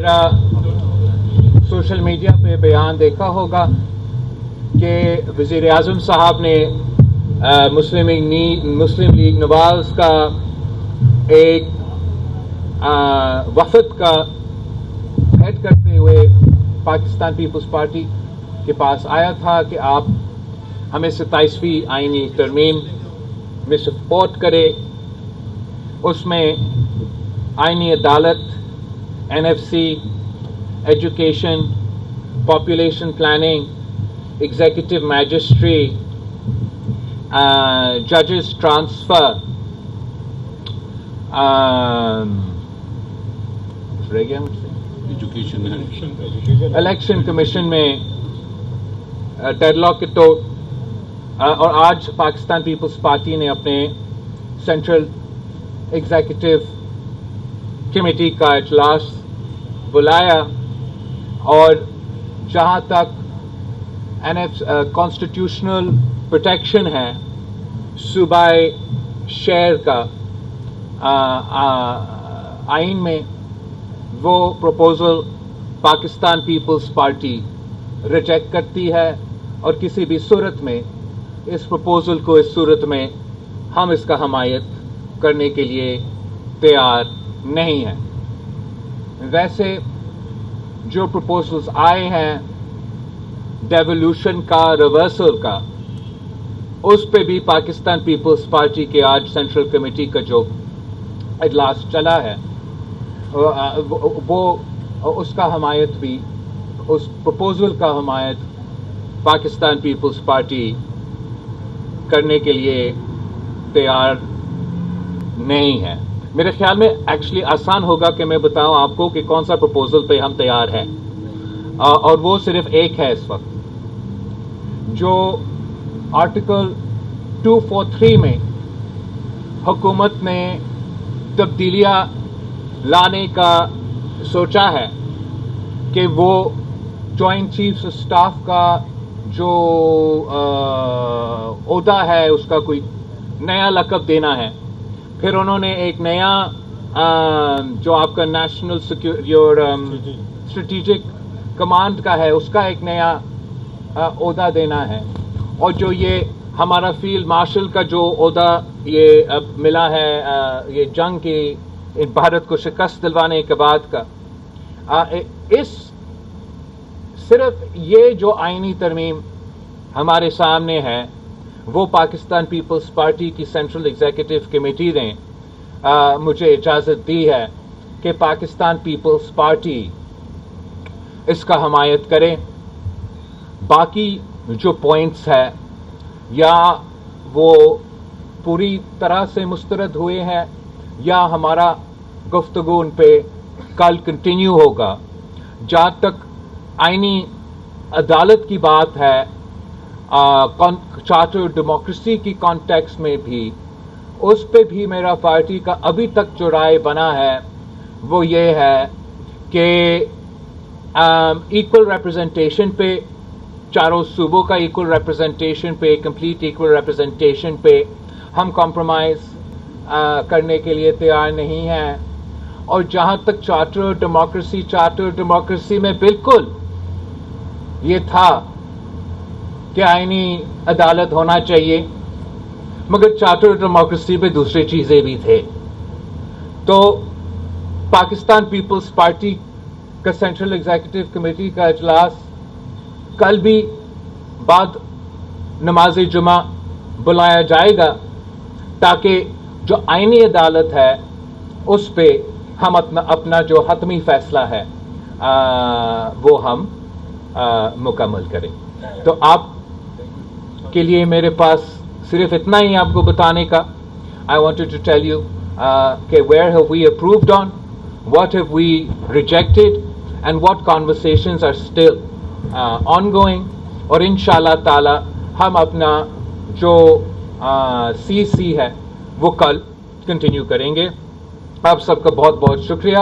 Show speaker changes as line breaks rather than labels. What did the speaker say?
मेरा social media पे बयान देखा होगा कि वज़ीर आज़म साहब ने मुस्लिम लीग नवाज़ का एक वफद का हेड करते हुए पाकिस्तान पीपल्स पार्टी के पास आया था कि आप हमें 27वीं आईनी तरमीम में सपोर्ट करें। उसमें आईनी अदालत, NFC, education, population planning, executive majesty, जजेस ट्रांसफर, रह गया मुझसे, इलेक्शन कमीशन में डेडलॉक के तो और आज पाकिस्तान पीपल्स पार्टी ने अपने सेंट्रल एग्जीक्यूटिव कमेटी का इजलास बुलाया और जहां तक कॉन्स्टिट्यूशनल प्रोटेक्शन है सूबाई शहर का आइन में, वो proposal Pakistan Peoples Party reject करती है और किसी भी सूरत में इस प्रपोजल को इस सूरत में हम इसका हमायत करने के लिए तैयार नहीं है। वैसे जो प्रपोजल्स आए हैं डेवोल्यूशन का, रिवर्सल का, उस पे भी पाकिस्तान पीपल्स पार्टी के आज सेंट्रल कमेटी का जो इजलास चला है वो उसका हमायत भी, उस प्रपोजल का हमायत पाकिस्तान पीपल्स पार्टी करने के लिए तैयार नहीं है। मेरे ख्याल में एक्चुअली आसान होगा कि मैं बताऊं आपको कि कौन सा प्रपोजल पे हम तैयार हैं, और वो सिर्फ एक है इस वक्त, जो आर्टिकल 243 में हुकूमत ने तब्दीलियां लाने का सोचा है कि वो जॉइंट चीफ्स ऑफ स्टाफ का जो ओहदा है उसका कोई नया लक़ब देना है। फिर उन्होंने एक नया जो आपका नेशनल स्ट्रेटेजिक कमांड का है उसका एक नया ओहदा देना है, और जो ये हमारा फील्ड मार्शल का जो ओहदा ये अब मिला है ये जंग की भारत को शिकस्त दिलवाने के बाद का, इस सिर्फ ये जो आईनी तरमीम हमारे सामने है वो पाकिस्तान पीपल्स पार्टी की सेंट्रल एग्जीक्यूटिव कमेटी ने मुझे इजाज़त दी है कि पाकिस्तान पीपल्स पार्टी इसका हमायत करे। बाकी जो पॉइंट्स है या वो पूरी तरह से मुस्तरद हुए हैं या हमारा गुफ्तगू उन पे कल कंटिन्यू होगा। जहाँ तक आईनी अदालत की बात है, चार्टर डेमोक्रेसी की कॉन्टेक्स्ट में भी, उस पे भी मेरा पार्टी का अभी तक जो राय बना है वो ये है कि इक्वल रिप्रेजेंटेशन पे, चारों सूबों का इक्वल रिप्रेजेंटेशन पे, कंप्लीट इक्वल रिप्रेजेंटेशन पे हम कॉम्प्रोमाइज करने के लिए तैयार नहीं हैं। और जहां तक चार्टर डेमोक्रेसी में बिल्कुल ये था कि आईनी अदालत होना चाहिए, मगर चार्टर डेमोक्रेसी में दूसरी चीजें भी थे। तो पाकिस्तान पीपल्स पार्टी का सेंट्रल एग्जीक्यूटिव कमेटी का इजलास कल भी बाद नमाज जुमा बुलाया जाएगा ताकि जो आईनी अदालत है उस पे हम अपना जो हतमी फैसला है वो हम मुकम्मल करें। तो आप के लिए मेरे पास सिर्फ इतना ही आपको बताने का, I wanted to tell you कि where have we approved on, what have we rejected and what conversations are still ongoing, और इंशाअल्लाह ताला हम अपना जो CC है वो कल कंटिन्यू करेंगे। आप सबका बहुत बहुत शुक्रिया।